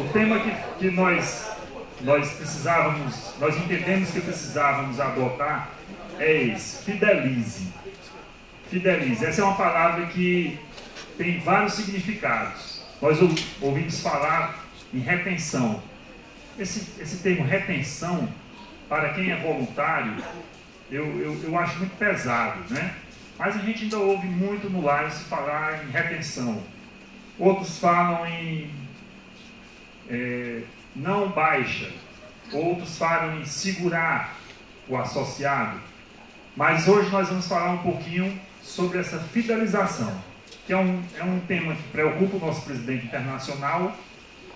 tema que nós entendemos que precisávamos adotar é esse: fidelize. Fidelize. Essa é uma palavra que tem vários significados. Nós ouvimos falar em retenção. Esse termo retenção, para quem é voluntário, eu acho muito pesado, né? Mas a gente ainda ouve muito no Lions falar em retenção. Outros falam em não baixa. Outros falam em segurar o associado. Mas hoje nós vamos falar um pouquinho sobre essa fidelização, que é um tema que preocupa o nosso presidente internacional,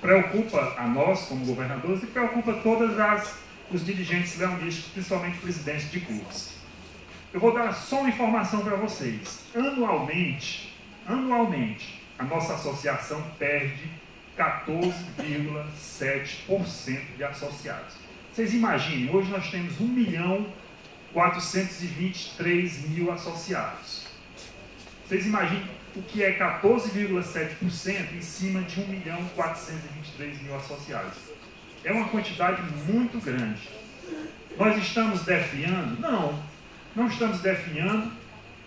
preocupa a nós como governadores e preocupa todos os dirigentes leonísticos, principalmente presidentes de clubes. Eu vou dar só uma informação para vocês. Anualmente, a nossa associação perde 14,7% de associados. Vocês imaginem, hoje nós temos 1.423.000 associados. Vocês imaginem o que é 14,7% em cima de 1.423.000 associados. É uma quantidade muito grande. Nós estamos definhando? Não estamos definhando,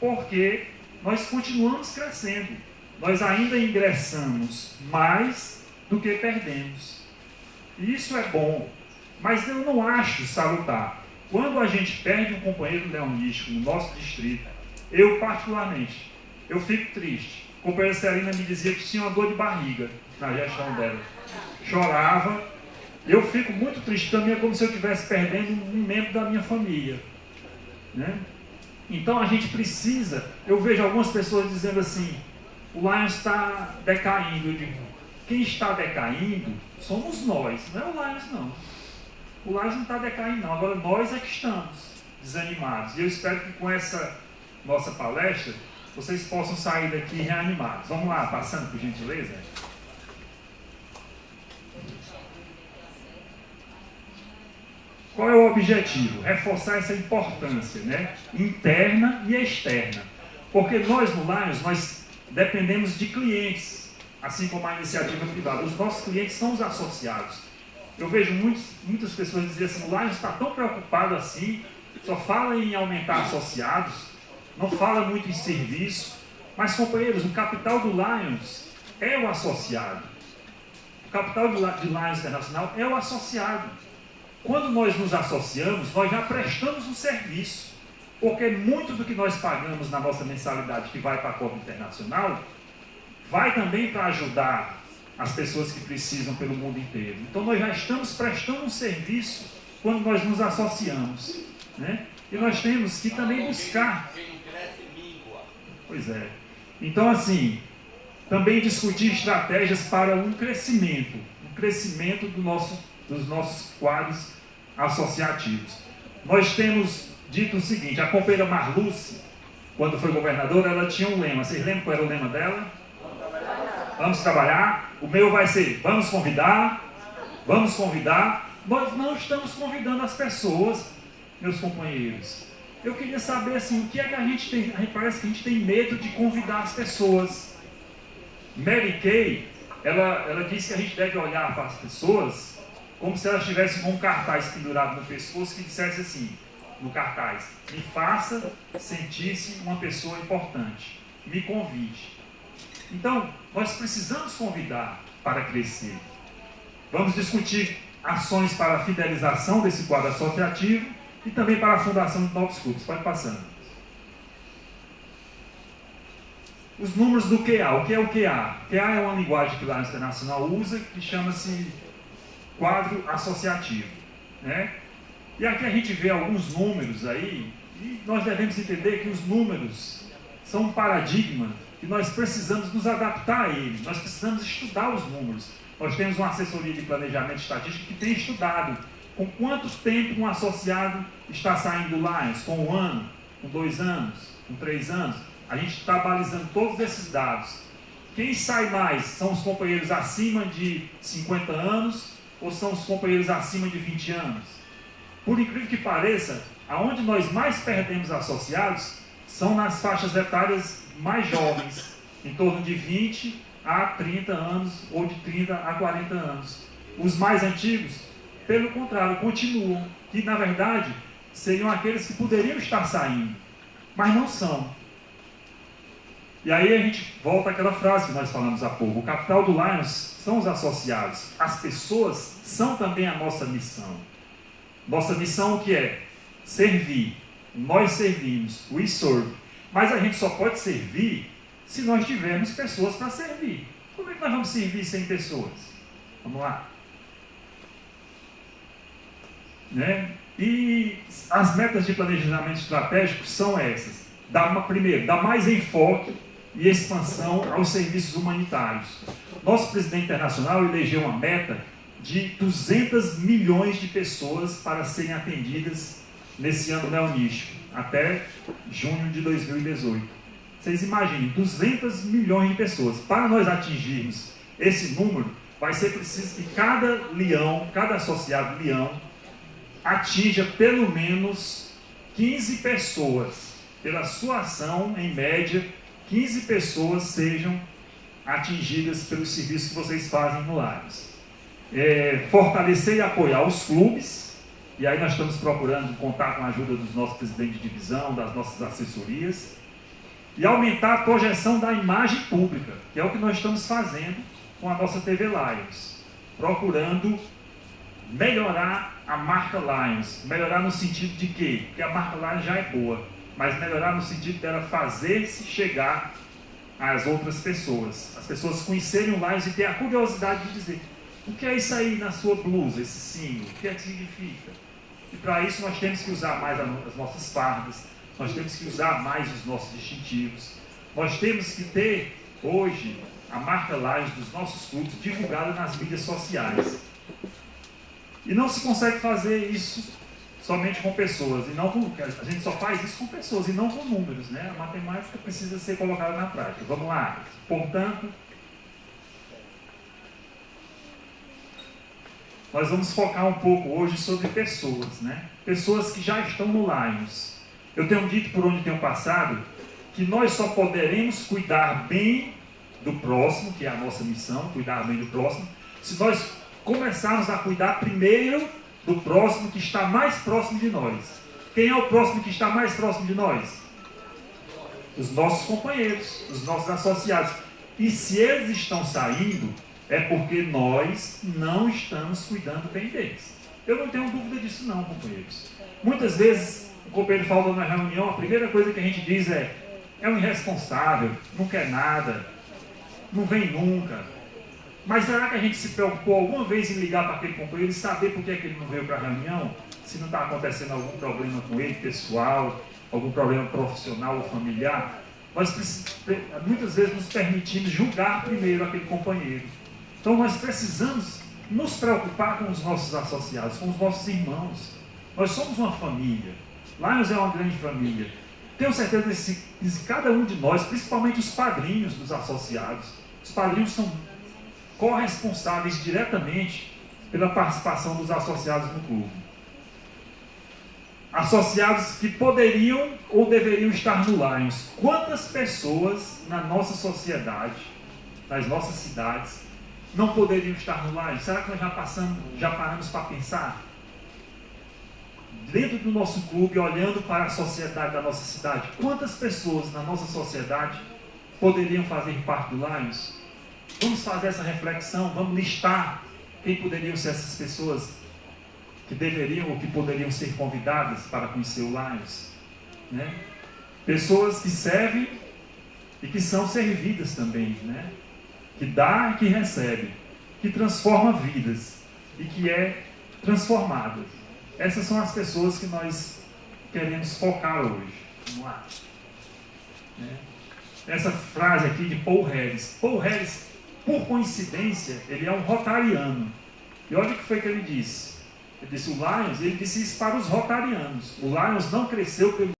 porque nós continuamos crescendo. Nós ainda ingressamos mais do que perdemos. E isso é bom, mas eu não acho salutar. Quando a gente perde um companheiro leonístico no nosso distrito, eu particularmente, eu fico triste. A companheira Celina me dizia que tinha uma dor de barriga na gestão dela. Chorava. Eu fico muito triste também, é como se eu estivesse perdendo um membro da minha família, né? Então a gente precisa, eu vejo algumas pessoas dizendo assim, o Lions está decaindo. Eu digo, quem está decaindo somos nós, não é o Lions não. O Lions não está decaindo não, agora nós é que estamos desanimados. E eu espero que com essa nossa palestra, vocês possam sair daqui reanimados. Vamos lá, passando por gentileza. Qual é o objetivo? Reforçar essa importância, né? Interna e externa. Porque nós no Lions, nós dependemos de clientes, assim como a iniciativa privada. Os nossos clientes são os associados. Eu vejo muitas pessoas dizerem assim, o Lions está tão preocupado assim, só fala em aumentar associados, não fala muito em serviço. Mas, companheiros, o capital do Lions é o associado. O capital de Lions Internacional é o associado. Quando nós nos associamos, nós já prestamos um serviço, porque muito do que nós pagamos na nossa mensalidade que vai para a Copa Internacional, vai também para ajudar as pessoas que precisam pelo mundo inteiro. Então nós já estamos prestando um serviço quando nós nos associamos, né? E nós temos que também buscar. Pois é. Então assim, também discutir estratégias para um crescimento dos nossos quadros associativos. Nós temos dito o seguinte, a companheira Marluce, quando foi governadora, ela tinha um lema. Vocês lembram qual era o lema dela? Vamos trabalhar. O meu vai ser, vamos convidar. Nós não estamos convidando as pessoas, meus companheiros. Eu queria saber assim, o que é que a gente tem? Parece que a gente tem medo de convidar as pessoas. Mary Kay, ela disse que a gente deve olhar para as pessoas como se elas estivessem com um cartaz pendurado no pescoço que dissesse assim, no cartaz, me faça sentir-se uma pessoa importante, me convide. Então, nós precisamos convidar para crescer. Vamos discutir ações para a fidelização desse quadro associativo e também para a fundação de novos clubes. Pode passando. Os números do QA. O que é o QA? QA é uma linguagem que o Lions Internacional usa, que chama-se quadro associativo, né? E aqui a gente vê alguns números aí, e nós devemos entender que os números são um paradigma e nós precisamos nos adaptar a eles, nós precisamos estudar os números. Nós temos uma assessoria de planejamento estatístico que tem estudado com quanto tempo um associado está saindo do Lions, com 1 ano, com 2 anos, com 3 anos. A gente está balizando todos esses dados. Quem sai mais são os companheiros acima de 50 anos ou são os companheiros acima de 20 anos? Por incrível que pareça, aonde nós mais perdemos associados são nas faixas etárias mais jovens, em torno de 20 a 30 anos ou de 30 a 40 anos. Os mais antigos, pelo contrário, continuam, que na verdade seriam aqueles que poderiam estar saindo, mas não são. E aí a gente volta àquela frase que nós falamos há pouco: o capital do Lions são os associados, as pessoas são também a nossa missão. Nossa missão o que é? Servir. Nós servimos, we serve. Mas a gente só pode servir se nós tivermos pessoas para servir. Como é que nós vamos servir sem pessoas? Vamos lá. Né? E as metas de planejamento estratégico são essas. Primeiro, dar mais enfoque e expansão aos serviços humanitários. Nosso presidente internacional elegeu uma meta de 200 milhões de pessoas para serem atendidas nesse ano neonístico, até junho de 2018. Vocês imaginem, 200 milhões de pessoas. Para nós atingirmos esse número, vai ser preciso que cada leão, cada associado leão, atinja pelo menos 15 pessoas. Pela sua ação, em média, 15 pessoas sejam atingidas pelos serviços que vocês fazem no Lions. Fortalecer e apoiar os clubes, e aí nós estamos procurando contar com a ajuda dos nossos presidentes de divisão, das nossas assessorias, e aumentar a projeção da imagem pública, que é o que nós estamos fazendo com a nossa TV Lions, procurando melhorar a marca Lions, melhorar no sentido de quê? Porque a marca Lions já é boa, mas melhorar no sentido dela fazer-se chegar às outras pessoas, as pessoas conhecerem o Lions e ter a curiosidade de dizer: o que é isso aí na sua blusa, esse símbolo? O que é que significa? E para isso nós temos que usar mais as nossas fardas, nós temos que usar mais os nossos distintivos, nós temos que ter hoje a marca Lions dos nossos clubes divulgada nas mídias sociais. E não se consegue fazer isso somente com pessoas, e não com, a gente só faz isso com pessoas e não com números, né? A matemática precisa ser colocada na prática. Vamos lá. Portanto, nós vamos focar um pouco hoje sobre pessoas, né? Pessoas que já estão no Lions. Eu tenho dito por onde tenho passado que nós só poderemos cuidar bem do próximo, que é a nossa missão, cuidar bem do próximo, se nós começarmos a cuidar primeiro do próximo que está mais próximo de nós. Quem é o próximo que está mais próximo de nós? Os nossos companheiros, os nossos associados. E se eles estão saindo, é porque nós não estamos cuidando bem deles. Eu não tenho dúvida disso não, companheiros. Muitas vezes, o companheiro falou na reunião, a primeira coisa que a gente diz é um irresponsável, não quer nada, não vem nunca. Mas será que a gente se preocupou alguma vez em ligar para aquele companheiro e saber por que ele não veio para a reunião? Se não está acontecendo algum problema com ele, pessoal, algum problema profissional ou familiar? Nós muitas vezes nos permitimos julgar primeiro aquele companheiro. Então nós precisamos nos preocupar com os nossos associados, com os nossos irmãos. Nós somos uma família. Lions é uma grande família. Tenho certeza que cada um de nós, principalmente os padrinhos dos associados, os padrinhos são corresponsáveis diretamente pela participação dos associados no clube. Associados que poderiam ou deveriam estar no Lions. Quantas pessoas na nossa sociedade, nas nossas cidades, não poderiam estar no Lions? Será que nós já paramos para pensar? Dentro do nosso clube, olhando para a sociedade da nossa cidade, quantas pessoas na nossa sociedade poderiam fazer parte do Lions? Vamos fazer essa reflexão, vamos listar quem poderiam ser essas pessoas que deveriam ou que poderiam ser convidadas para conhecer o Lions, né? Pessoas que servem e que são servidas também, né? Que dá e que recebe, que transforma vidas e que é transformada. Essas são as pessoas que nós queremos focar hoje. Vamos lá. Essa frase aqui de Paul Harris. Paul Harris, por coincidência, ele é um rotariano. E olha o que foi que ele disse. Ele disse, o Lions, ele disse isso para os rotarianos. O Lions não cresceu pelo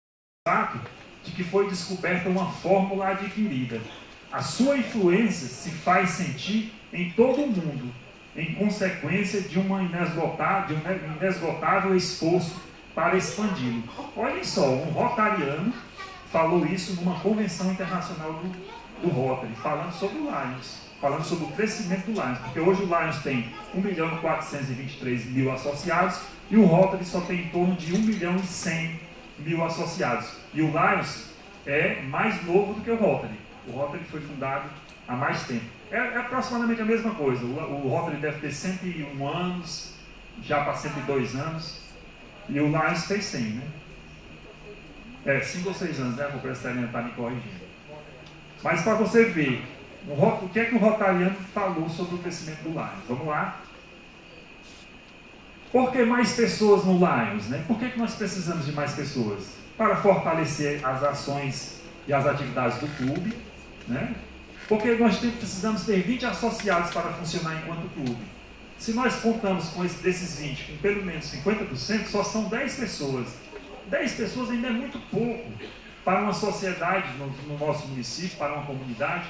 fato de que foi descoberta uma fórmula adquirida. A sua influência se faz sentir em todo o mundo, em consequência de um inesgotável esforço para expandi-lo. Olhem só, um rotariano falou isso numa convenção internacional do Rotary, falando sobre o Lions. falando sobre o crescimento do Lions, porque hoje o Lions tem 1.423.000 associados e o Rotary só tem em torno de 1.100.000 associados. E o Lions é mais novo do que o Rotary. O Rotary foi fundado há mais tempo. É aproximadamente a mesma coisa. O Rotary deve ter 101 anos, já para 102 anos, e o Lions fez 100, né? 5 ou 6 anos, né? A Cooperação está me corrigindo. Mas para você ver, o que é que o Rotariano falou sobre o crescimento do Lions? Vamos lá. Por que mais pessoas no Lions, né? Por que nós precisamos de mais pessoas? Para fortalecer as ações e as atividades do clube, né? Porque nós precisamos ter 20 associados para funcionar enquanto clube. Se nós contamos com desses 20, com pelo menos 50%, só são 10 pessoas. 10 pessoas ainda é muito pouco para uma sociedade no nosso município, para uma comunidade,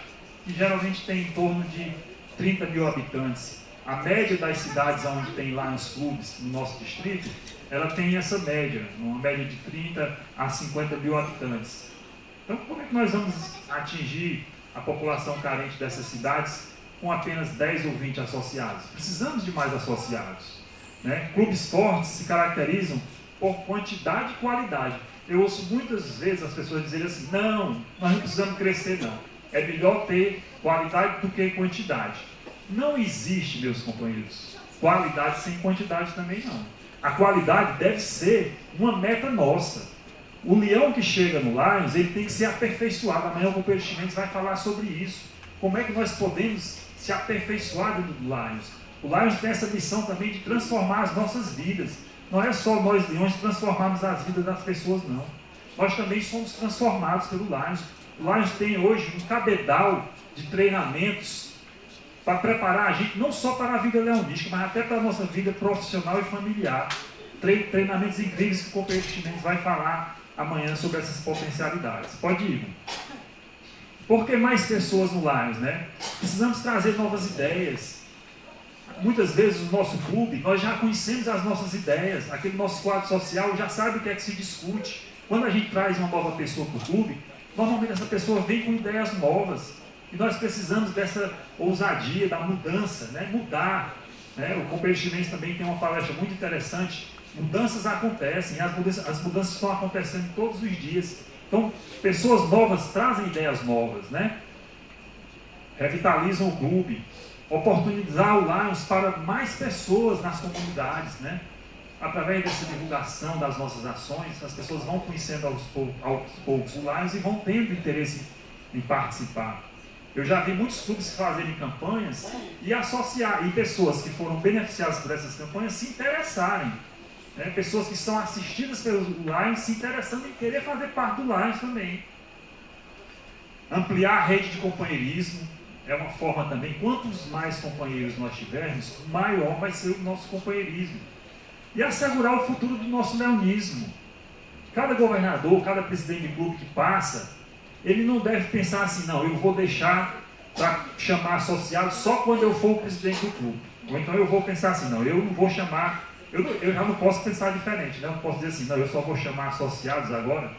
que geralmente tem em torno de 30 mil habitantes. A média das cidades onde tem Lions Clubes, no nosso distrito, ela tem essa média, uma média de 30 a 50 mil habitantes. Então, como é que nós vamos atingir a população carente dessas cidades com apenas 10 ou 20 associados? Precisamos de mais associados, né? Clubes fortes se caracterizam por quantidade e qualidade. Eu ouço muitas vezes as pessoas dizerem assim: não, nós não precisamos crescer não. É melhor ter qualidade do que quantidade. Não existe, meus companheiros, qualidade sem quantidade também não. A qualidade deve ser uma meta nossa. O leão que chega no Lions, ele tem que ser aperfeiçoado. Amanhã o Companheiro Chimenez vai falar sobre isso. Como é que nós podemos se aperfeiçoar dentro do Lions? O Lions tem essa missão também de transformar as nossas vidas. Não é só nós, leões, transformarmos as vidas das pessoas, não. Nós também somos transformados pelo Lions. O Lions tem hoje um cabedal de treinamentos para preparar a gente, não só para a vida leonística, mas até para a nossa vida profissional e familiar. Treinamentos incríveis que o Companheiro Chimenez vai falar amanhã sobre essas potencialidades. Pode ir. Por que mais pessoas no Lions, né? Precisamos trazer novas ideias. Muitas vezes no nosso clube, nós já conhecemos as nossas ideias. Aquele nosso quadro social já sabe o que é que se discute. Quando a gente traz uma nova pessoa para o clube, normalmente essa pessoa vem com ideias novas. E nós precisamos dessa ousadia, da mudança, né? Mudar. Né? O Companheiro Chimenez também tem uma palestra muito interessante. Mudanças acontecem, as mudanças estão acontecendo todos os dias. Então, pessoas novas trazem ideias novas, né? Revitalizam o clube, oportunizar o Lions para mais pessoas nas comunidades, né? Através dessa divulgação das nossas ações, as pessoas vão conhecendo aos poucos o Lions e vão tendo interesse em participar. Eu já vi muitos clubes fazerem campanhas e pessoas que foram beneficiadas por essas campanhas se interessarem. Né? Pessoas que são assistidas pelo Lions se interessando em querer fazer parte do Lions também. Ampliar a rede de companheirismo é uma forma também. Quantos mais companheiros nós tivermos, maior vai ser o nosso companheirismo. E assegurar o futuro do nosso leonismo. Cada governador, cada presidente de clube que passa, ele não deve pensar assim: não, eu vou deixar para chamar associado só quando eu for o presidente do clube. Ou então eu vou pensar assim: não, eu não vou chamar, eu já não posso pensar diferente, né? Eu não posso dizer assim: não, eu só vou chamar associados agora.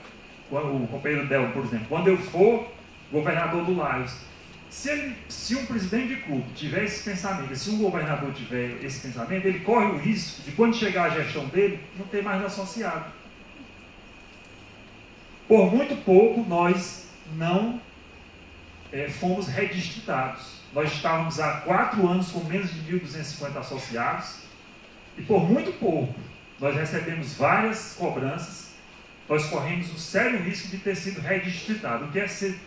O companheiro Del, por exemplo, quando eu for governador do Lions. Se um presidente de clube tiver esse pensamento, se um governador tiver esse pensamento, ele corre o risco de, quando chegar a gestão dele, não ter mais associado. Por muito pouco, nós não fomos redistritados. Nós estávamos há 4 anos com menos de 1.250 associados e por muito pouco nós recebemos várias cobranças. Nós corremos o sério risco de ter sido redistritado. O que é ser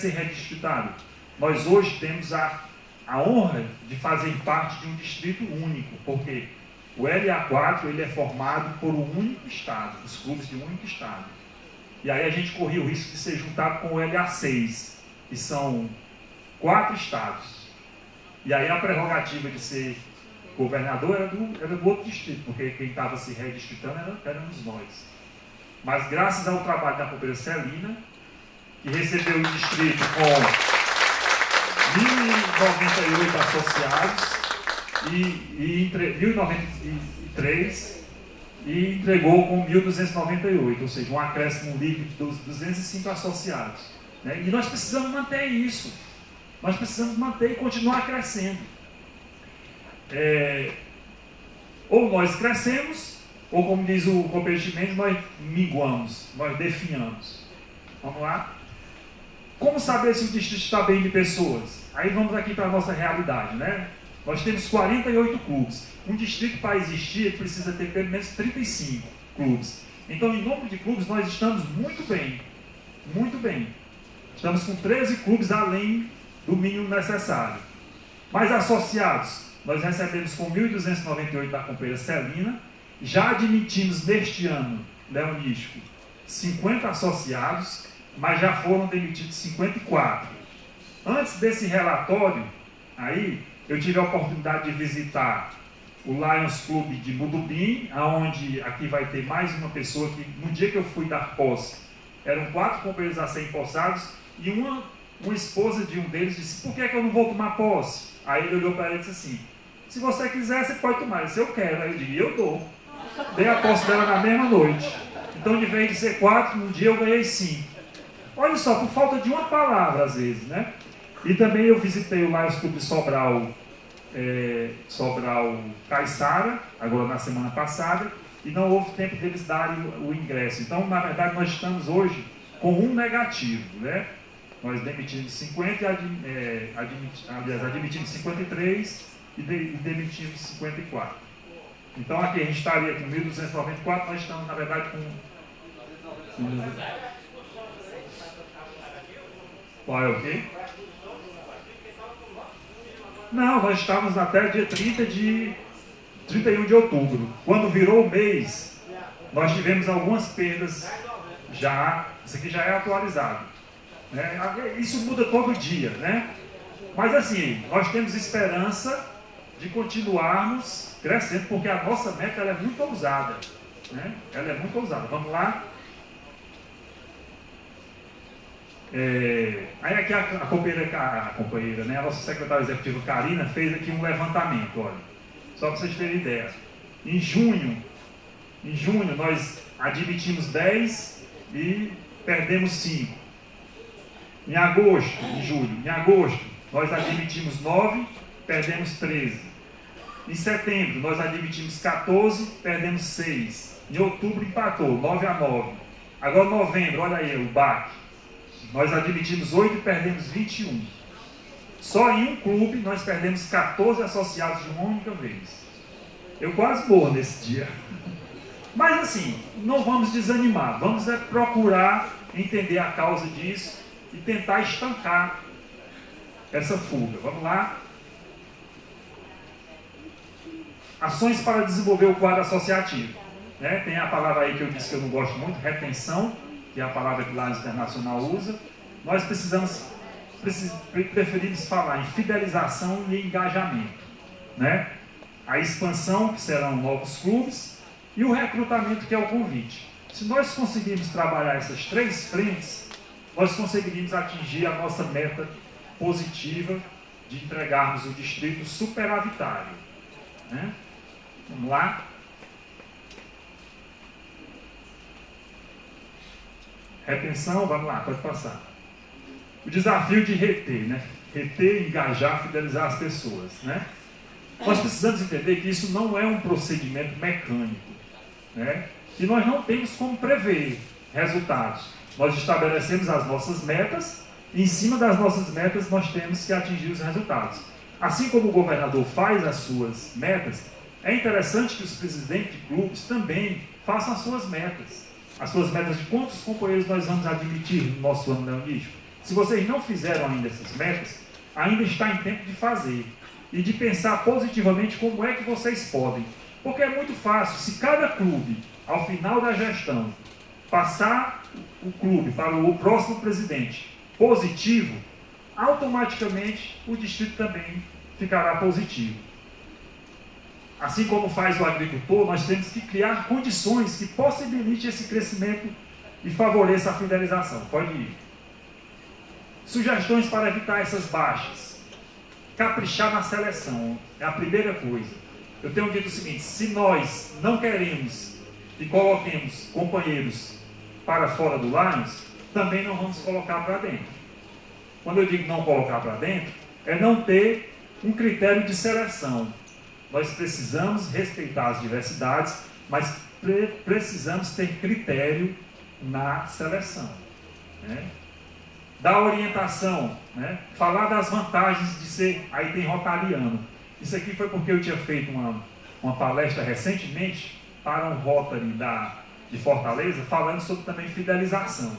redistritado? Nós hoje temos a honra de fazer parte de um distrito único, porque o LA4 ele é formado por um único estado, os clubes de um único estado. E aí a gente corria o risco de ser juntado com o LA6, que são 4 estados. E aí a prerrogativa de ser governador era do outro distrito, porque quem estava se redistritando éramos nós. Mas graças ao trabalho da Cooperação Celina, que recebeu o distrito com 1.098 associados e 1.093 e entregou com 1.298, ou seja, um acréscimo líquido dos 205 associados. Né? E nós precisamos manter isso. Nós precisamos manter e continuar crescendo. Ou nós crescemos, ou como diz o companheiro de Mendes, nós minguamos, nós definhamos. Vamos lá? Como saber se o distrito está bem de pessoas? Aí vamos aqui para a nossa realidade, né? Nós temos 48 clubes. Um distrito, para existir, precisa ter pelo menos 35 clubes. Então, em número de clubes, nós estamos muito bem. Muito bem. Estamos com 13 clubes além do mínimo necessário. Mais associados, nós recebemos com 1.298 da companheira Celina. Já admitimos neste ano, Leonístico, 50 associados, mas já foram demitidos 54. Antes desse relatório, aí, eu tive a oportunidade de visitar o Lions Club de Mudubim, onde aqui vai ter mais uma pessoa que, no dia que eu fui dar posse, eram 4 companheiros a serem empossados, e uma esposa de um deles disse, por que é que eu não vou tomar posse? Aí ele olhou para ela e disse assim, se você quiser, você pode tomar. Eu disse, eu quero. Aí eu digo, eu dou. Dei a posse dela na mesma noite. Então, de vez de ser 4, no dia eu ganhei 5. Olha só, por falta de uma palavra, às vezes, né? E também eu visitei o Lions Club de Sobral Caiçara, agora na semana passada, e não houve tempo deles darem o ingresso. Então, na verdade, nós estamos hoje com um negativo, né? Nós demitimos 50, admitimos 53 e demitimos 54. Então, aqui a gente estaria com 1.294, nós estamos, na verdade, com... Qual é o quê? Não, nós estávamos até dia 31 de outubro. Quando virou o mês, nós tivemos algumas perdas já. Isso aqui já é atualizado. Né? Isso muda todo dia, né? Mas assim, nós temos esperança de continuarmos crescendo, porque a nossa meta ela é muito ousada. Né? Ela é muito ousada. Vamos lá? Aí aqui a companheira, né, a nossa secretária executiva Karina fez aqui um levantamento, olha, só para vocês terem ideia. Em junho nós admitimos 10 e perdemos 5. Em agosto, nós admitimos 9, perdemos 13. Em setembro, nós admitimos 14, perdemos 6. Em outubro, empatou, 9-9. Agora, novembro, olha aí, o BAC. Nós admitimos 8 e perdemos 21. Só em um clube, nós perdemos 14 associados de uma única vez. Eu quase morro nesse dia. Mas, assim, não vamos desanimar. Vamos procurar entender a causa disso e tentar estancar essa fuga. Vamos lá? Ações para desenvolver o quadro associativo. Né? Tem a palavra aí que eu disse que eu não gosto muito, retenção, que é a palavra que o Lions Internacional usa. Nós preferimos falar em fidelização e engajamento. Né? A expansão, que serão novos clubes, e o recrutamento, que é o convite. Se nós conseguirmos trabalhar essas 3 frentes, nós conseguiríamos atingir a nossa meta positiva de entregarmos o distrito superavitário. Né? Vamos lá? Retenção, vamos lá, pode passar. O desafio de reter, né? Reter, engajar, fidelizar as pessoas, né? Nós precisamos entender que isso não é um procedimento mecânico, né? E nós não temos como prever resultados. Nós estabelecemos as nossas metas e em cima das nossas metas nós temos que atingir os resultados. Assim como o governador faz as suas metas, é interessante que os presidentes de clubes também façam as suas metas. As suas metas de quantos companheiros nós vamos admitir no nosso ano leonístico. Se vocês não fizeram ainda essas metas, ainda está em tempo de fazer. E de pensar positivamente como é que vocês podem. Porque é muito fácil, se cada clube, ao final da gestão, passar o clube para o próximo presidente positivo, automaticamente o distrito também ficará positivo. Assim como faz o agricultor, nós temos que criar condições que possibilitem esse crescimento e favoreça a fidelização. Pode ir. Sugestões para evitar essas baixas. Caprichar na seleção é a primeira coisa. Eu tenho dito o seguinte, se nós não queremos e coloquemos companheiros para fora do Lions, também não vamos colocar para dentro. Quando eu digo não colocar para dentro, é não ter um critério de seleção. Nós precisamos respeitar as diversidades, mas precisamos ter critério na seleção, né? Dar orientação, né? Falar das vantagens de ser, aí tem rotariano. Isso aqui foi porque eu tinha feito uma palestra recentemente para um Rotary de Fortaleza, falando sobre também fidelização.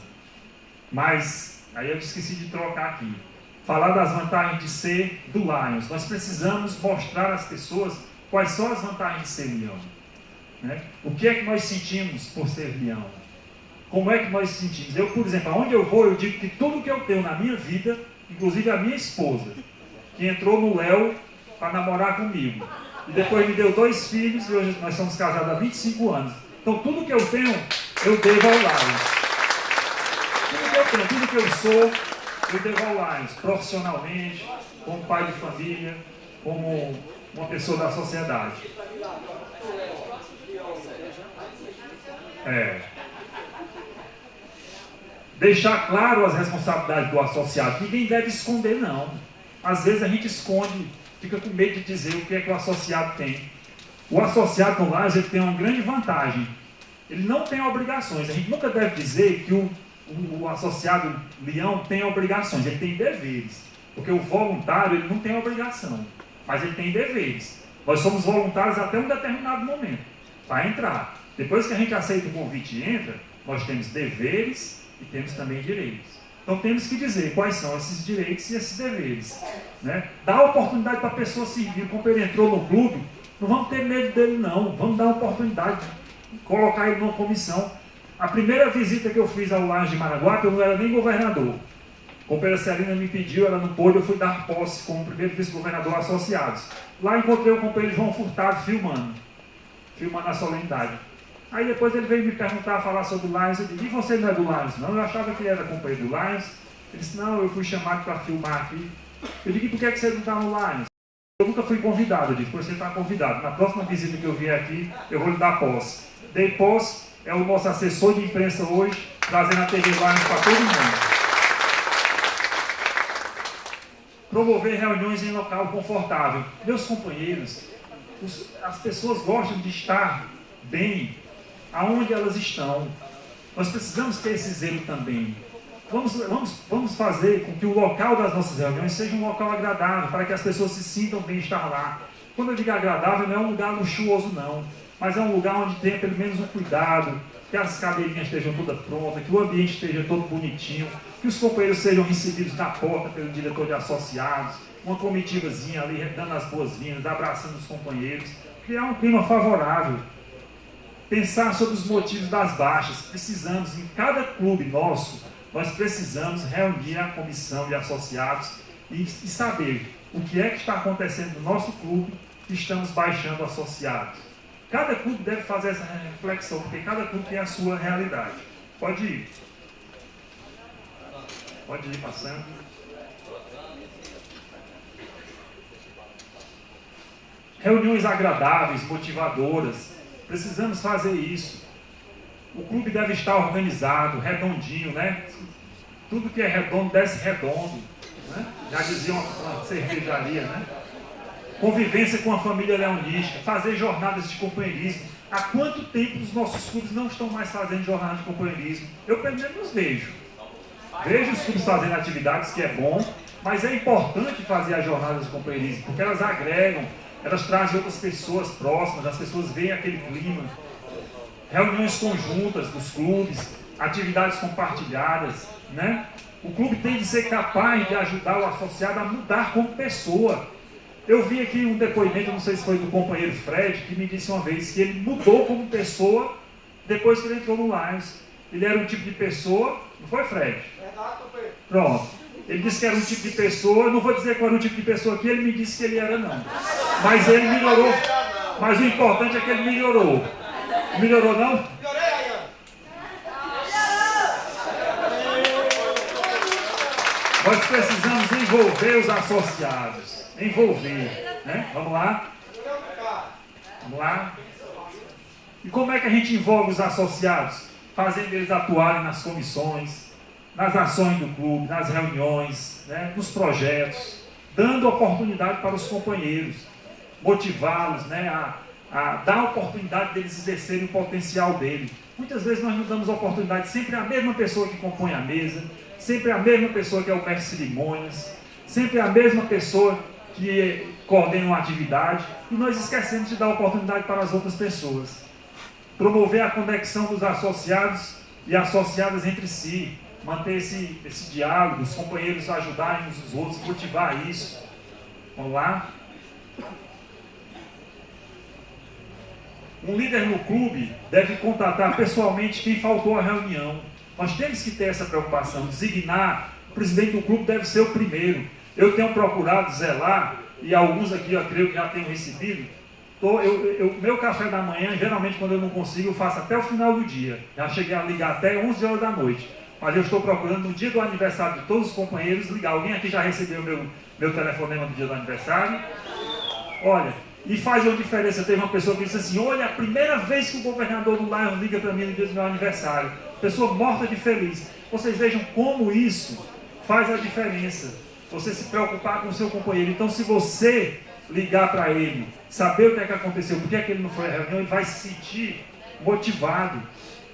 Mas, aí eu esqueci de trocar aqui. Falar das vantagens de ser do Lions. Nós precisamos mostrar às pessoas quais são as vantagens de ser leão, né? O que é que nós sentimos por ser leão? Como é que nós sentimos? Eu, por exemplo, aonde eu vou, eu digo que tudo que eu tenho na minha vida, inclusive a minha esposa, que entrou no Léo para namorar comigo, e depois me deu 2 filhos, e hoje nós somos casados há 25 anos. Então tudo que eu tenho, eu devo ao Lions. Tudo que eu tenho, tudo que eu sou, eu devo ao Lions, profissionalmente, como pai de família, como uma pessoa da sociedade. Deixar claro as responsabilidades do associado. Ninguém deve esconder, não. Às vezes a gente esconde, fica com medo de dizer o que é que o associado tem. O associado no Lions, ele tem uma grande vantagem. Ele não tem obrigações. A gente nunca deve dizer que o associado leão tem obrigações. Ele tem deveres. Porque o voluntário, ele não tem obrigação. Mas ele tem deveres. Nós somos voluntários até um determinado momento, para entrar. Depois que a gente aceita o convite e entra, nós temos deveres e temos também direitos. Então temos que dizer quais são esses direitos e esses deveres, né? Dar oportunidade para a pessoa servir. Como ele entrou no clube, não vamos ter medo dele não, vamos dar oportunidade, colocar ele numa comissão. A primeira visita que eu fiz ao Lions de Maranguape, eu não era nem governador. A companheira Celina me pediu, ela não pôde, eu fui dar posse como primeiro vice-governador associados. Lá encontrei o companheiro João Furtado filmando a solenidade. Aí depois ele veio me perguntar, falar sobre o Lions. Eu disse, e você não é do Lions? Não, eu achava que ele era companheiro do Lions. Ele disse, não, eu fui chamado para filmar aqui. Eu disse, e por que você não está no Lions? Eu nunca fui convidado. Eu disse, você está convidado. Na próxima visita que eu vier aqui, eu vou lhe dar posse. Dei posse, é o nosso assessor de imprensa hoje, trazendo a TV Lions para todo mundo. Promover reuniões em local confortável. Meus companheiros, as pessoas gostam de estar bem aonde elas estão. Nós precisamos ter esse zelo também. Vamos fazer com que o local das nossas reuniões seja um local agradável, para que as pessoas se sintam bem estar lá. Quando eu digo agradável, não é um lugar luxuoso não, mas é um lugar onde tenha pelo menos um cuidado, que as cadeirinhas estejam todas prontas, que o ambiente esteja todo bonitinho, que os companheiros sejam recebidos na porta pelo diretor de associados, uma comitivazinha ali dando as boas-vindas, abraçando os companheiros, criar um clima favorável. Pensar sobre os motivos das baixas. Precisamos, em cada clube nosso, nós precisamos reunir a comissão de associados e saber o que é que está acontecendo no nosso clube que estamos baixando associados. Cada clube deve fazer essa reflexão, porque cada clube tem a sua realidade. Pode ir. Pode ir passando. Reuniões agradáveis, motivadoras. Precisamos fazer isso. O clube deve estar organizado, redondinho, né? Tudo que é redondo, desce redondo, né? Já dizia uma cervejaria, né? Convivência com a família leonística, fazer jornadas de companheirismo. Há quanto tempo os nossos clubes não estão mais fazendo jornadas de companheirismo? Eu pelo menos vejo. Vejo os clubes fazendo atividades, que é bom, mas é importante fazer as jornadas de companheirismo, porque elas agregam, elas trazem outras pessoas próximas, as pessoas veem aquele clima. Reuniões conjuntas dos clubes, atividades compartilhadas, né? O clube tem de ser capaz de ajudar o associado a mudar como pessoa. Eu vi aqui um depoimento, não sei se foi do companheiro Fred, que me disse uma vez que ele mudou como pessoa depois que ele entrou no Lions. Ele era um tipo de pessoa, não foi, Fred? Pronto. Ele disse que era um tipo de pessoa, não vou dizer qual era o tipo de pessoa que ele me disse que ele era, não. Mas ele melhorou. Mas o importante é que ele melhorou. Melhorou, não? Nós precisamos envolver os associados. Envolver, né? Vamos lá? Vamos lá? E como é que a gente envolve os associados? Fazendo eles atuarem nas comissões, nas ações do clube, nas reuniões, né, nos projetos, dando oportunidade para os companheiros, motivá-los, né, a dar oportunidade deles exercerem o potencial dele. Muitas vezes nós não damos oportunidade, sempre a mesma pessoa que compõe a mesa, sempre a mesma pessoa que é o mestre de cerimônias, sempre a mesma pessoa que coordena uma atividade, e nós esquecemos de dar oportunidade para as outras pessoas. Promover a conexão dos associados e associadas entre si, manter esse diálogo, os companheiros ajudarem uns os outros, motivar isso. Vamos lá? Um líder no clube deve contatar pessoalmente quem faltou à reunião. Nós temos que ter essa preocupação, designar. O presidente do clube deve ser o primeiro. Eu tenho procurado zelar, e alguns aqui eu creio que já tenham recebido. Meu café da manhã, geralmente quando eu não consigo, eu faço até o final do dia. Já cheguei a ligar até 11 horas da noite. Mas eu estou procurando no dia do aniversário de todos os companheiros ligar. Alguém aqui já recebeu meu telefonema no dia do aniversário? Olha, e faz uma diferença. Teve uma pessoa que disse assim: olha, a primeira vez que o governador do Lions liga para mim no dia do meu aniversário. Pessoa morta de feliz. Vocês vejam como isso faz a diferença. Você se preocupar com o seu companheiro. Então, se você ligar para ele, saber o que é que aconteceu, por que é que ele não foi à reunião, ele vai se sentir motivado.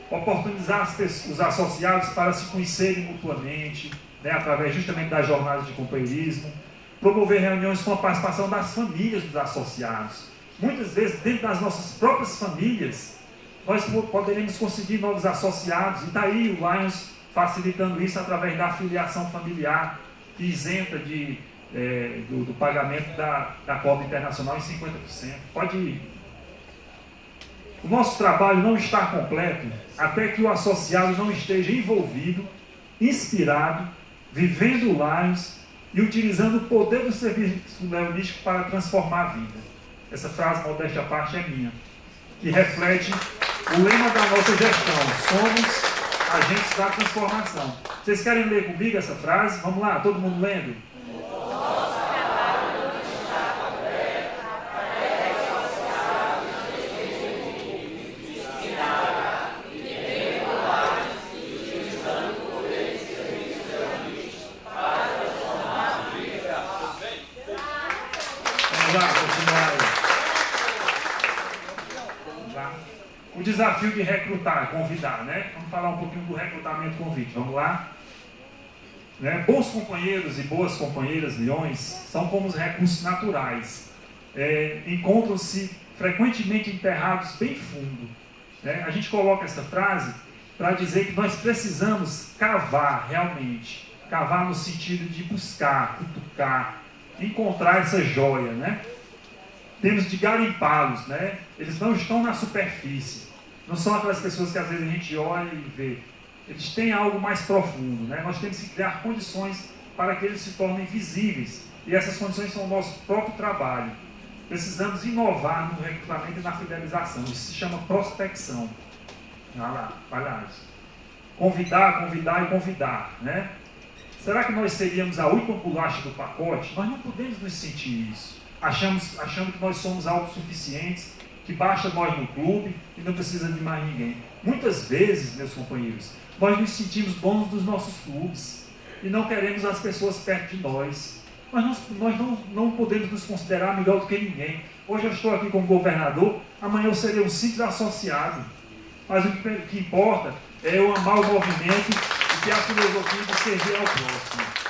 Oportunizar os associados para se conhecerem mutuamente, né, através justamente das jornadas de companheirismo. Promover reuniões com a participação das famílias dos associados. Muitas vezes, dentro das nossas próprias famílias, nós poderemos conseguir novos associados, e daí o Lions facilitando isso através da filiação familiar, que isenta do pagamento da cobra internacional em 50%. Pode ir. O nosso trabalho não está completo até que o associado não esteja envolvido, inspirado, vivendo o Lions e utilizando o poder do serviço leonístico para transformar a vida. Essa frase, modéstia à parte, é minha, que reflete o lema da nossa gestão: somos agentes da transformação. Vocês querem ler comigo essa frase? Vamos lá, todo mundo lendo? O desafio de recrutar, convidar, né? Vamos falar um pouquinho do recrutamento convite, vamos lá? Né? Bons companheiros e boas companheiras leões são como os recursos naturais. Encontram-se frequentemente enterrados bem fundo. Né? A gente coloca essa frase para dizer que nós precisamos cavar realmente. Cavar no sentido de buscar, cutucar, encontrar essa joia, né? Temos de garimpá-los, né? Eles não estão na superfície. Não são aquelas pessoas que às vezes a gente olha e vê. Eles têm algo mais profundo, né? Nós temos que criar condições para que eles se tornem visíveis. E essas condições são o nosso próprio trabalho. Precisamos inovar no recrutamento e na fidelização. Isso se chama prospecção. Vai lá. Convidar e convidar, né? Será que nós seríamos a última bolacha do pacote? Nós não podemos nos sentir isso. Achando que nós somos autossuficientes, que basta nós no clube e não precisa de mais ninguém. Muitas vezes, meus companheiros, nós nos sentimos donos dos nossos clubes e não queremos as pessoas perto de nós. Nós não podemos nos considerar melhor do que ninguém. Hoje eu estou aqui como governador, amanhã eu serei um simples associado. Mas o que importa é eu amar o movimento e ter a filosofia de servir ao próximo.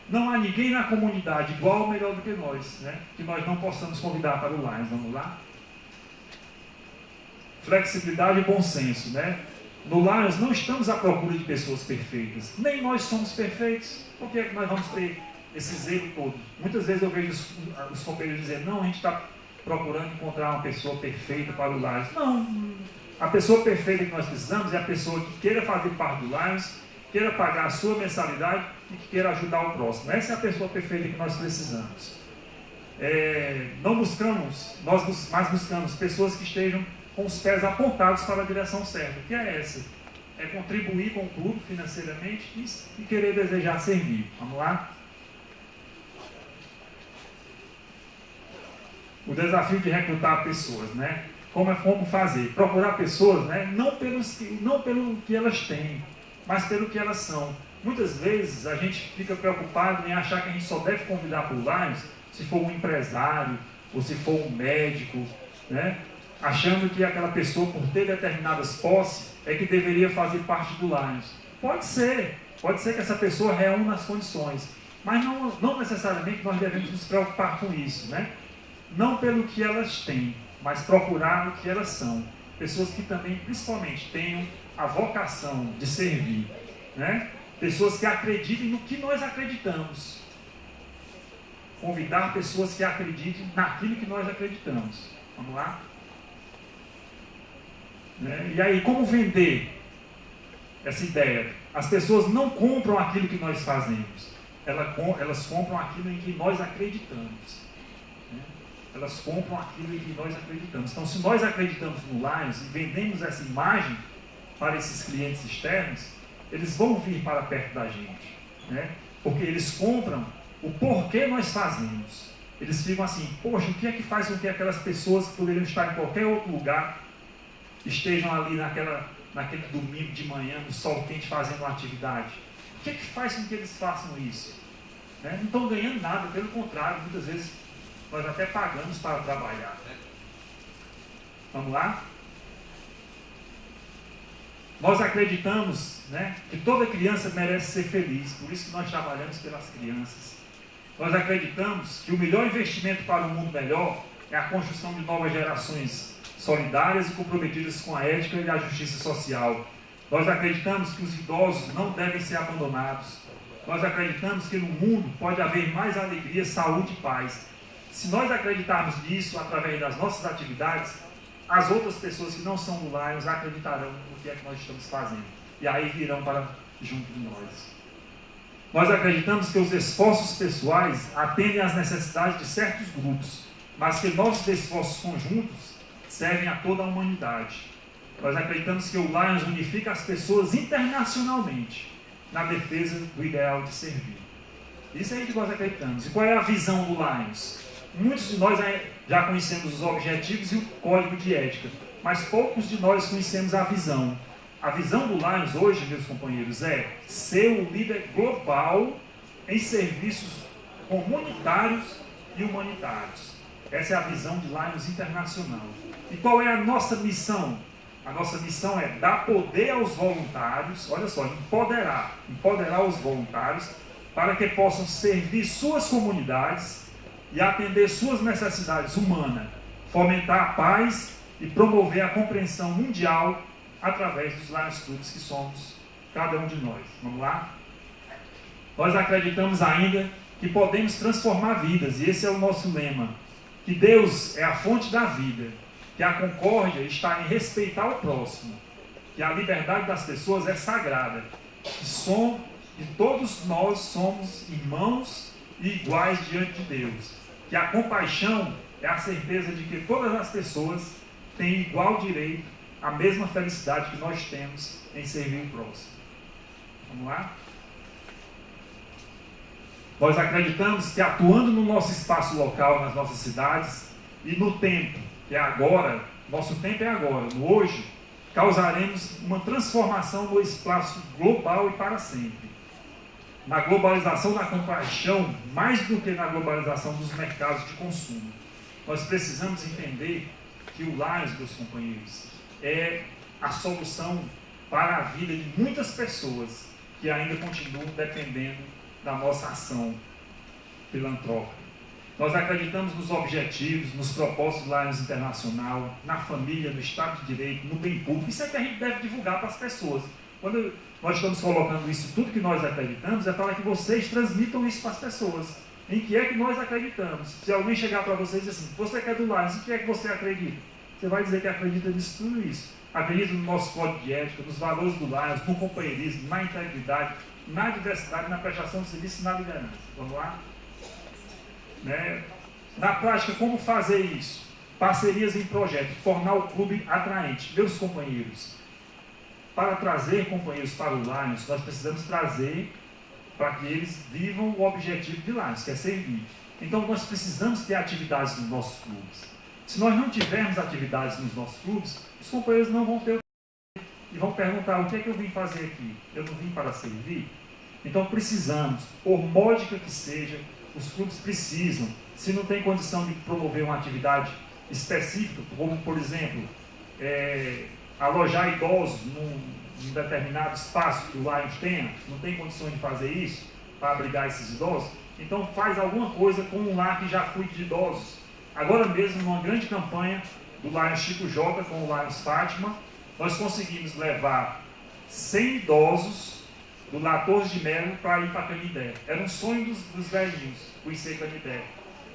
Não há ninguém na comunidade igual ou melhor do que nós, né? Que nós não possamos convidar para o Lions. Vamos lá? Flexibilidade e bom senso, né? No Lions não estamos à procura de pessoas perfeitas. Nem nós somos perfeitos. Por que é que nós vamos ter esse zelo todo? Muitas vezes eu vejo os companheiros dizer: não, a gente está procurando encontrar uma pessoa perfeita para o Lions. Não. A pessoa perfeita que nós precisamos é a pessoa que queira fazer parte do Lions, queira pagar a sua mensalidade e que queira ajudar o próximo. Essa é a pessoa perfeita que nós precisamos. Mas buscamos pessoas que estejam com os pés apontados para a direção certa. Que é essa? É contribuir com o clube financeiramente e querer desejar servir. Vamos lá? O desafio de recrutar pessoas, né? Como fazer? Procurar pessoas, né? Não pelo que elas têm, mas pelo que elas são. Muitas vezes a gente fica preocupado em achar que a gente só deve convidar para o Lions se for um empresário ou se for um médico, né? Achando que aquela pessoa, por ter determinadas posses, é que deveria fazer parte do Lions. Pode ser que essa pessoa reúna as condições, mas não necessariamente nós devemos nos preocupar com isso, né? Não pelo que elas têm, mas procurar o que elas são. Pessoas que também, principalmente, tenham a vocação de servir, né? Pessoas que acreditem no que nós acreditamos. Convidar pessoas que acreditem naquilo que nós acreditamos. Vamos lá? Né? E aí, como vender essa ideia? As pessoas não compram aquilo que nós fazemos. Elas compram aquilo em que nós acreditamos. Né? Elas compram aquilo em que nós acreditamos. Então, se nós acreditamos no Lions e vendemos essa imagem para esses clientes externos, eles vão vir para perto da gente, né? Porque eles compram o porquê nós fazemos. Eles ficam assim, poxa, o que é que faz com que aquelas pessoas que poderiam estar em qualquer outro lugar estejam ali naquele domingo de manhã, no sol quente, fazendo uma atividade? O que é que faz com que eles façam isso? Né? Não estão ganhando nada, pelo contrário, muitas vezes nós até pagamos para trabalhar. Né? Vamos lá? Nós acreditamos, né, que toda criança merece ser feliz, por isso que nós trabalhamos pelas crianças. Nós acreditamos que o melhor investimento para um mundo melhor é a construção de novas gerações solidárias e comprometidas com a ética e a justiça social. Nós acreditamos que os idosos não devem ser abandonados. Nós acreditamos que no mundo pode haver mais alegria, saúde e paz. Se nós acreditarmos nisso através das nossas atividades, as outras pessoas que não são do Lions acreditarão no que é que nós estamos fazendo. E aí virão para junto de nós. Nós acreditamos que os esforços pessoais atendem às necessidades de certos grupos, mas que nossos esforços conjuntos servem a toda a humanidade. Nós acreditamos que o Lions unifica as pessoas internacionalmente na defesa do ideal de servir. Isso é aí que nós acreditamos. E qual é a visão do Lions? Muitos de nós já conhecemos os objetivos e o código de ética, mas poucos de nós conhecemos a visão. A visão do Lions hoje, meus companheiros, é ser o líder global em serviços comunitários e humanitários. Essa é a visão de Lions Internacional. E qual é a nossa missão? A nossa missão é dar poder aos voluntários, olha só, empoderar os voluntários para que possam servir suas comunidades e atender suas necessidades humanas, fomentar a paz e promover a compreensão mundial através dos Lions Clubs que somos cada um de nós. Vamos lá? Nós acreditamos ainda que podemos transformar vidas, e esse é o nosso lema, que Deus é a fonte da vida, que a concórdia está em respeitar o próximo, que a liberdade das pessoas é sagrada, que todos nós somos irmãos e iguais diante de Deus, que a compaixão é a certeza de que todas as pessoas têm igual direito à mesma felicidade que nós temos em servir o próximo. Vamos lá? Nós acreditamos que atuando no nosso espaço local, nas nossas cidades, e no tempo, que é agora, nosso tempo é agora, no hoje, causaremos uma transformação no espaço global e para sempre. Na globalização da compaixão, mais do que na globalização dos mercados de consumo. Nós precisamos entender que o Lions, meus companheiros, é a solução para a vida de muitas pessoas que ainda continuam dependendo da nossa ação filantrópica. Nós acreditamos nos objetivos, nos propósitos do Lions Internacional, na família, no Estado de Direito, no bem público. Isso é que a gente deve divulgar para as pessoas. Quando nós estamos colocando isso, tudo que nós acreditamos, é para que vocês transmitam isso para as pessoas. Em que é que nós acreditamos? Se alguém chegar para vocês e dizer assim, você que é do Lions, em que é que você acredita? Você vai dizer que acredita nisso, tudo isso. Acredita no nosso código de ética, nos valores do Lions, no companheirismo, na integridade, na diversidade, na prestação de serviço e na liderança. Vamos lá? Né? Na prática, como fazer isso? Parcerias em projetos, tornar o clube atraente. Meus companheiros, para trazer companheiros para o Lions, nós precisamos trazer para que eles vivam o objetivo de Lions, que é servir. Então, nós precisamos ter atividades nos nossos clubes. Se nós não tivermos atividades nos nossos clubes, os companheiros não vão ter. e vão perguntar: o que é que eu vim fazer aqui? Eu não vim para servir? Então precisamos, por módica que seja, os clubes precisam, se não tem condição de promover uma atividade específica, como por exemplo, alojar idosos num determinado espaço que o Lions tenha, não tem condições de fazer isso, para abrigar esses idosos, então faz alguma coisa com um lar que já cuide de idosos. Agora mesmo, numa grande campanha do Lions Chico Jota com o Lions Fátima, nós conseguimos levar 100 idosos do Lar Torres de Melo para ir para Canindé. Era um sonho dos velhinhos, conhecer Canindé.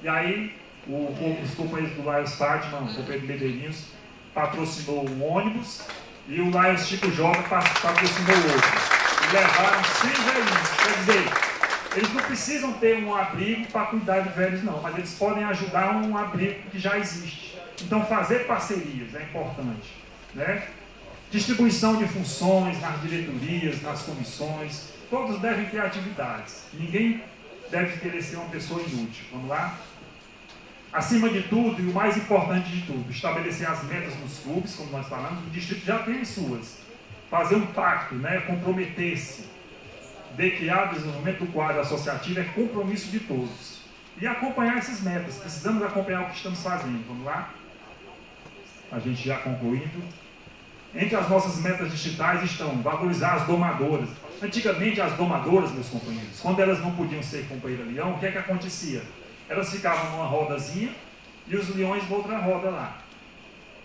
E aí, os companheiros do Lions Fátima, o companheiro Medeirinhos, patrocinou um ônibus e o Lions Chico Jota patrocinou outro. E levaram 100 velhinhos. Quer dizer, eles não precisam ter um abrigo para cuidar de velhos, não, mas eles podem ajudar um abrigo que já existe. Então, fazer parcerias é importante, né? Distribuição de funções nas diretorias, nas comissões, todos devem ter atividades. Ninguém deve querer ser uma pessoa inútil. Vamos lá? Acima de tudo, e o mais importante de tudo, estabelecer as metas nos clubes, como nós falamos, o distrito já tem as suas. Fazer um pacto, né? Comprometer-se de criar o desenvolvimento do quadro associativo é compromisso de todos. E acompanhar essas metas. Precisamos acompanhar o que estamos fazendo. Vamos lá? A gente já concluindo. Entre as nossas metas distritais estão valorizar as domadoras. Antigamente, as domadoras, meus companheiros, quando elas não podiam ser companheira leão, o que é que acontecia? Elas ficavam numa rodazinha e os leões em outra roda lá.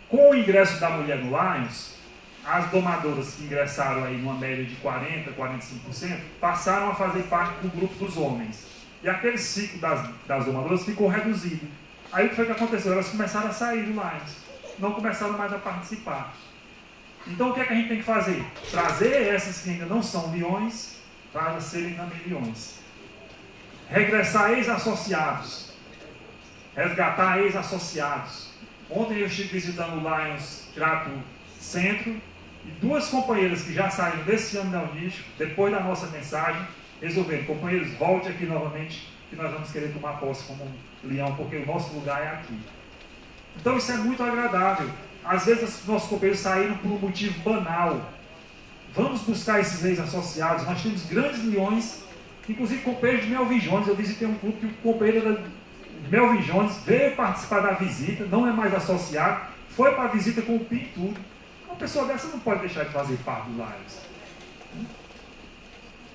Com o ingresso da mulher no Lions, as domadoras que ingressaram aí numa média de 40%, 45%, passaram a fazer parte do grupo dos homens. E aquele ciclo das domadoras ficou reduzido. Aí o que foi que aconteceu? Elas começaram a sair do Lions, não começaram mais a participar. Então o que é que a gente tem que fazer? Trazer essas que ainda não são leões para serem também leões. Regressar ex-associados. Resgatar ex-associados. Ontem eu estive visitando o Lions Crato Centro e duas companheiras que já saíram desse ano da Unisco, depois da nossa mensagem, resolveram: companheiros, volte aqui novamente, que nós vamos querer tomar posse como leão, porque o nosso lugar é aqui. Então isso é muito agradável. Às vezes os nossos companheiros saíram por um motivo banal. Vamos buscar esses ex-associados. Nós temos grandes leões, inclusive companheiros de Melvin Jones. Eu visitei um clube que o companheiro de Melvin Jones veio participar da visita, não é mais associado, foi para a visita com o PIN e tudo. Uma pessoa dessa não pode deixar de fazer parte do Lions.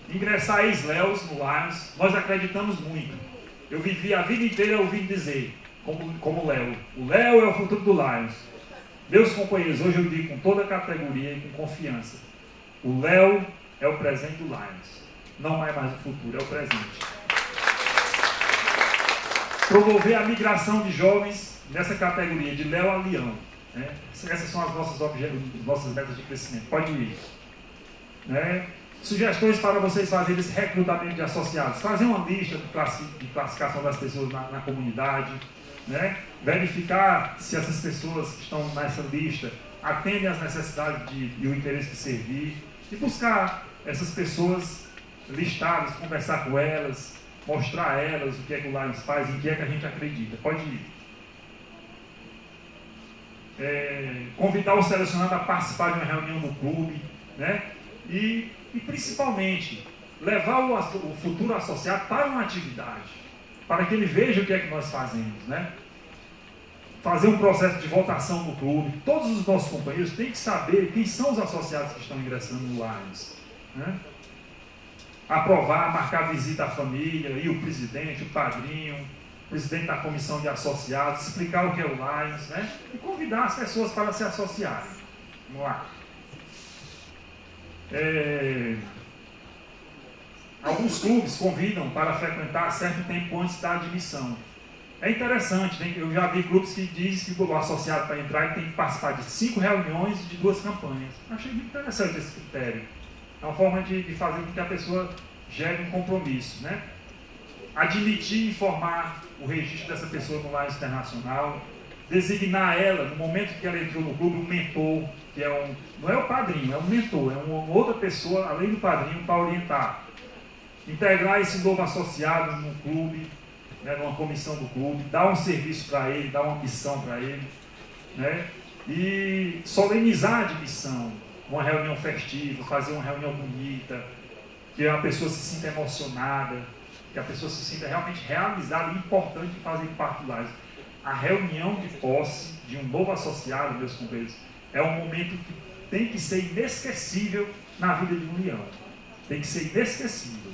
Ingressar ex-léus no Lions, nós acreditamos muito. Eu vivi a vida inteira ouvindo dizer, como Léo, o Léo é o futuro do Lions. Meus companheiros, hoje eu digo com toda a categoria e com confiança: o Léo é o presente do Lions. Não é mais o futuro, é o presente. Promover a migração de jovens nessa categoria, de Léo a Leão. Né? Essas são as nossas metas de crescimento. Pode ir. Né? Sugestões para vocês fazerem esse recrutamento de associados. Fazer uma lista de classificação das pessoas na comunidade. Né? Verificar se essas pessoas que estão nessa lista atendem às necessidades e o interesse de servir, e buscar essas pessoas listadas, conversar com elas, mostrar a elas o que é que o Lions faz, em que é que a gente acredita. Pode ir. Convidar o selecionado a participar de uma reunião do clube, né? E principalmente levar o futuro associado para uma atividade, para que ele veja o que é que nós fazemos, né? Fazer um processo de votação no clube. Todos os nossos companheiros têm que saber quem são os associados que estão ingressando no Lions, né? Aprovar, marcar visita à família, e o presidente, o padrinho, o presidente da comissão de associados, explicar o que é o Lions, né? E convidar as pessoas para se associarem. Vamos lá. Alguns clubes convidam para frequentar certo tempo antes da admissão. É interessante, eu já vi clubes que dizem que o associado para entrar ele tem que participar de 5 reuniões e de 2 campanhas. Achei muito interessante esse critério. É uma forma de fazer com que a pessoa gere um compromisso, né? Admitir e informar o registro dessa pessoa no Lions Internacional, designar ela, no momento que ela entrou no clube, um mentor, que não é o padrinho, é um mentor, é uma outra pessoa, além do padrinho, para orientar. Integrar esse novo associado no clube, né, numa comissão do clube, dar um serviço para ele, dar uma missão para ele, né? E solenizar a admissão, uma reunião festiva, fazer uma reunião bonita, que a pessoa se sinta emocionada, que a pessoa se sinta realmente realizada e importante em fazer parte do lar. A reunião de posse de um novo associado, meus companheiros, é um momento que tem que ser inesquecível na vida de um leão. Tem que ser inesquecível.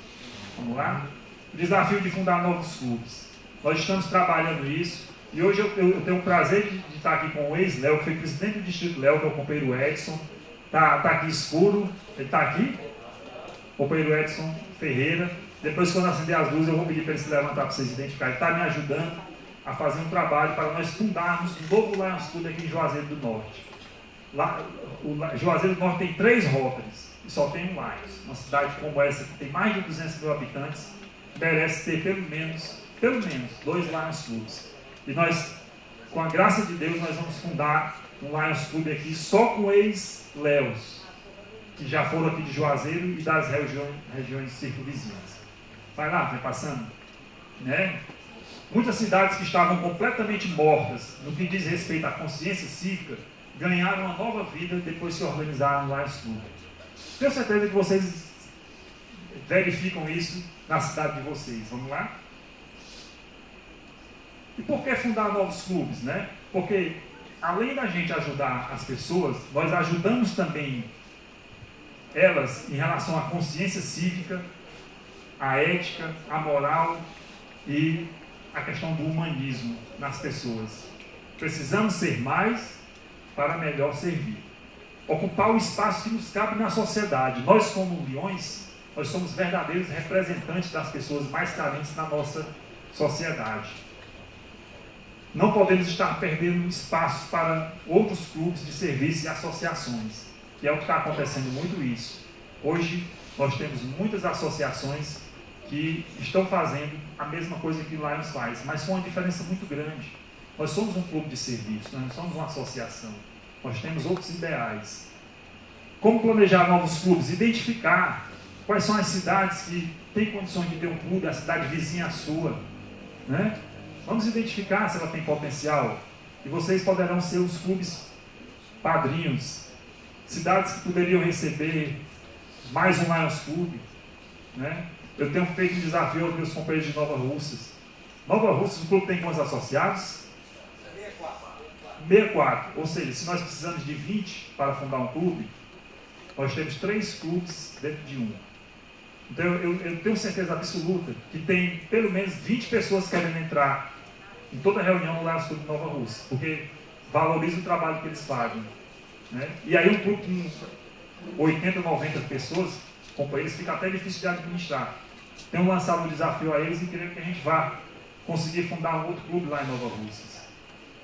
Vamos lá? O desafio de fundar novos clubes. Nós estamos trabalhando isso. E hoje eu tenho o prazer de estar aqui com o ex-Léo, que foi presidente do Distrito Léo, que é o companheiro Edson. Tá aqui escuro. Ele está aqui? O companheiro Edson Ferreira. Depois, quando acender as luzes, eu vou pedir para ele se levantar para vocês identificarem. Ele está me ajudando a fazer um trabalho para nós fundarmos um novo Lions Club aqui em Juazeiro do Norte. Lá, Juazeiro do Norte tem 3 Rotaries e só tem um Lions. Uma cidade como essa, que tem mais de 200 mil habitantes, merece ter pelo menos 2 Lions Clubs. E nós, com a graça de Deus, nós vamos fundar um Lions Club aqui só com ex-Léos, que já foram aqui de Juazeiro e das regiões circunvizinhas. Vai lá, vai passando. Né? Muitas cidades que estavam completamente mortas no que diz respeito à consciência cívica ganharam uma nova vida depois que se organizaram no Lions Club. Tenho certeza que vocês verificam isso na cidade de vocês. Vamos lá? E por que fundar novos clubes, né? Porque além da gente ajudar as pessoas, nós ajudamos também elas em relação à consciência cívica, à ética, à moral e a questão do humanismo nas pessoas. Precisamos ser mais para melhor servir. Ocupar o espaço que nos cabe na sociedade. Nós, como leões, nós somos verdadeiros representantes das pessoas mais carentes na nossa sociedade. Não podemos estar perdendo espaço para outros clubes de serviço e associações. E é o que está acontecendo muito isso. Hoje, nós temos muitas associações que estão fazendo a mesma coisa que o Lions faz, mas com uma diferença muito grande. Nós somos um clube de serviço, nós não somos uma associação. Nós temos outros ideais. Como planejar novos clubes? Identificar quais são as cidades que têm condições de ter um clube, a cidade vizinha à sua. Né? Vamos identificar se ela tem potencial. E vocês poderão ser os clubes padrinhos. Cidades que poderiam receber mais um Lions Club. Né? Eu tenho feito um desafio aos meus companheiros de Nova Russas. Nova Russas, o clube tem quantos associados? 64. Ou seja, se nós precisamos de 20 para fundar um clube, nós temos 3 clubes dentro de um. Então eu tenho certeza absoluta que tem pelo menos 20 pessoas querendo entrar em toda reunião no Lions Club de Nova Russa, porque valoriza o trabalho que eles fazem. Né? E aí um clube com 80, 90 pessoas, companheiros, fica até difícil de administrar. Tenho lançado um desafio a eles e creio que a gente vá conseguir fundar um outro clube lá em Nova Russas.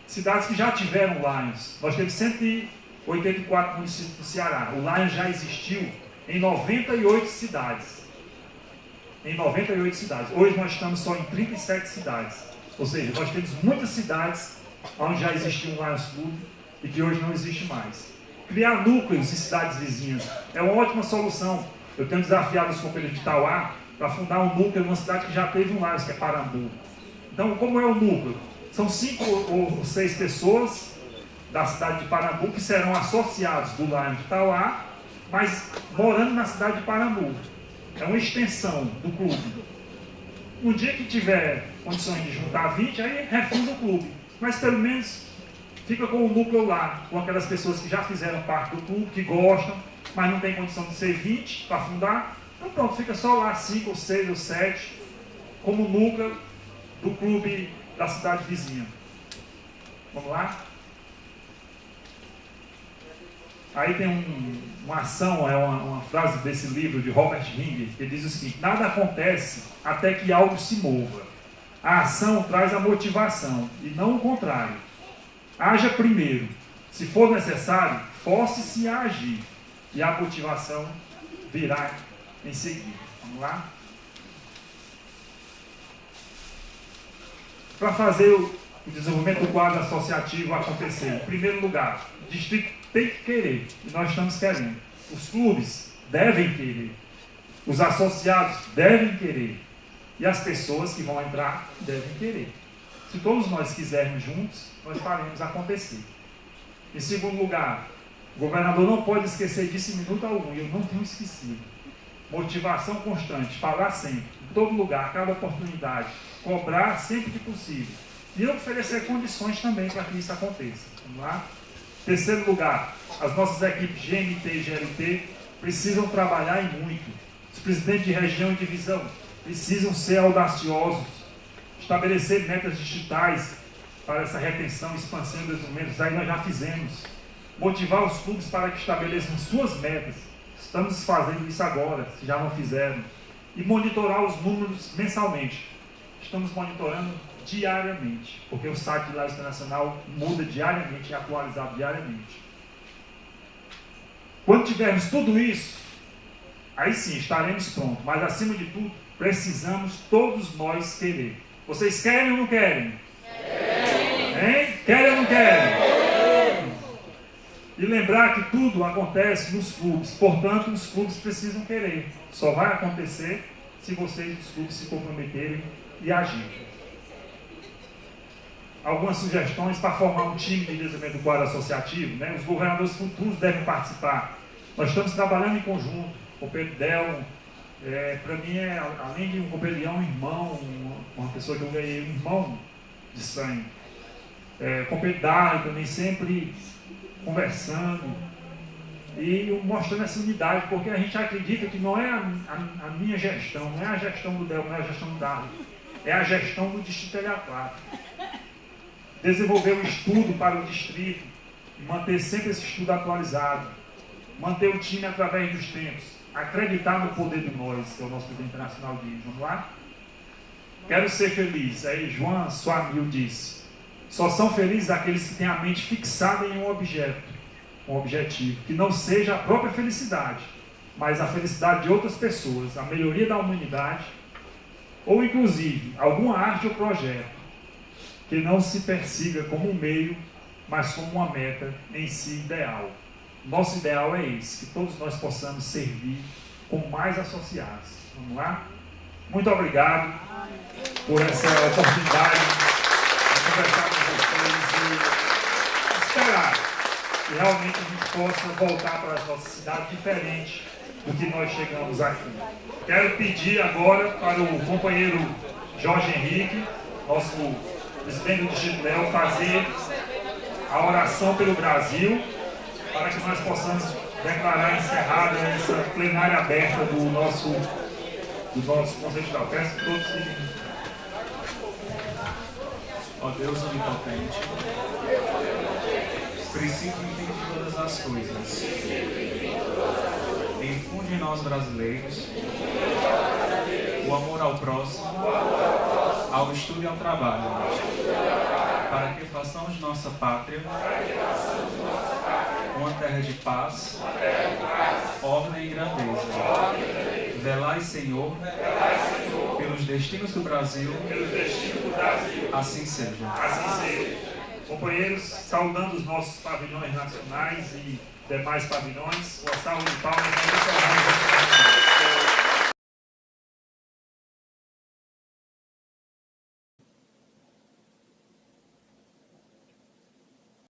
Cidades que já tiveram Lions. Nós temos 184 municípios do Ceará. O Lions já existiu em 98 cidades. Em 98 cidades. Hoje nós estamos só em 37 cidades. Ou seja, nós temos muitas cidades onde já existiu um Lions Club e que hoje não existe mais. Criar núcleos em cidades vizinhas é uma ótima solução. Eu tenho desafiado os companheiros de Itauá para fundar um núcleo numa cidade que já teve um Lions, que é Parambu. Então, como é o núcleo? São 5 ou 6 pessoas da cidade de Parambu que serão associados do Lions de Itauá, mas morando na cidade de Parambu. É uma extensão do clube. No dia que tiver condições de juntar 20, aí refunda o clube. Mas pelo menos fica com o núcleo lá, com aquelas pessoas que já fizeram parte do clube, que gostam, mas não tem condição de ser 20 para fundar. Então pronto, fica só lá 5 ou 6 ou 7 como núcleo do clube da cidade vizinha. Vamos lá? Aí tem uma ação, é uma frase desse livro de Robert Ring, que diz o seguinte: nada acontece até que algo se mova. A ação traz a motivação, e não o contrário. Haja primeiro. Se for necessário, force-se a agir. E a motivação virá em seguida. Vamos lá? Para fazer o desenvolvimento do quadro associativo acontecer, em primeiro lugar, o distrito tem que querer, e nós estamos querendo. Os clubes devem querer. Os associados devem querer. E as pessoas que vão entrar devem querer. Se todos nós quisermos juntos, nós faremos acontecer. Em segundo lugar, O governador não pode esquecer disso em minuto algum, e eu não tenho esquecido. Motivação constante, falar sempre, em todo lugar, a cada oportunidade, cobrar sempre que possível. E oferecer condições também para que isso aconteça. Vamos lá? Terceiro lugar, as nossas equipes GMT e GLT precisam trabalhar e muito. Os presidentes de região e divisão precisam ser audaciosos, estabelecer metas digitais para essa retenção e expansão dos instrumentos. Aí nós já fizemos. Motivar os clubes para que estabeleçam suas metas. Estamos fazendo isso agora, se já não fizeram. E monitorar os números mensalmente. Estamos monitorando diariamente, porque o site de Lares Internacional muda diariamente e é atualizado diariamente. Quando tivermos tudo isso, aí sim estaremos prontos. Mas acima de tudo, precisamos todos nós querer. Vocês querem ou não querem? Hein? Querem ou não querem? E lembrar que tudo acontece nos clubes, portanto os clubes precisam querer. Só vai acontecer se vocês, os clubes, se comprometerem e agirem. Algumas sugestões para formar um time de desenvolvimento do quadro associativo, né? Os governadores futuros devem participar. Nós estamos trabalhando em conjunto. O Pedro Del, para mim, além de um companheiro, um irmão, uma pessoa que eu ganhei, um irmão de sangue. Com o Pedro Del também sempre conversando e mostrando essa unidade, porque a gente acredita que não é a minha gestão, não é a gestão do Del, não é a gestão do Darley, é a gestão do Distrito Ilha-Clara. Desenvolver um estudo para o distrito e manter sempre esse estudo atualizado, manter o time através dos tempos, acreditar no poder do nós, que é o nosso presidente internacional diz. Vamos lá? Quero ser feliz. Aí João Suamil disse: só são felizes aqueles que têm a mente fixada em um objeto, um objetivo, que não seja a própria felicidade, mas a felicidade de outras pessoas, a melhoria da humanidade, ou inclusive alguma arte ou projeto, que não se persiga como um meio, mas como uma meta em si ideal. Nosso ideal é esse, que todos nós possamos servir com mais associados. Vamos lá? Muito obrigado por essa oportunidade de conversar com vocês e esperar que realmente a gente possa voltar para as nossas cidades diferente do que nós chegamos aqui. Quero pedir agora para o companheiro Jorge Henrique, nosso presidente do Distrito Léo, fazer a oração pelo Brasil, para que nós possamos declarar encerrada essa plenária aberta do nosso Conselho Geral. Peço que todos se... Ó Deus onipotente, princípio de todas as coisas, infunde em nós brasileiros o amor ao próximo, ao estudo e ao trabalho, para que façamos de nossa pátria uma terra de paz, ordem e grandeza. Velai, Senhor, pelos destinos do Brasil, assim seja. Assim seja. Companheiros, saudando os nossos pavilhões nacionais e demais pavilhões, com a salva de palmas.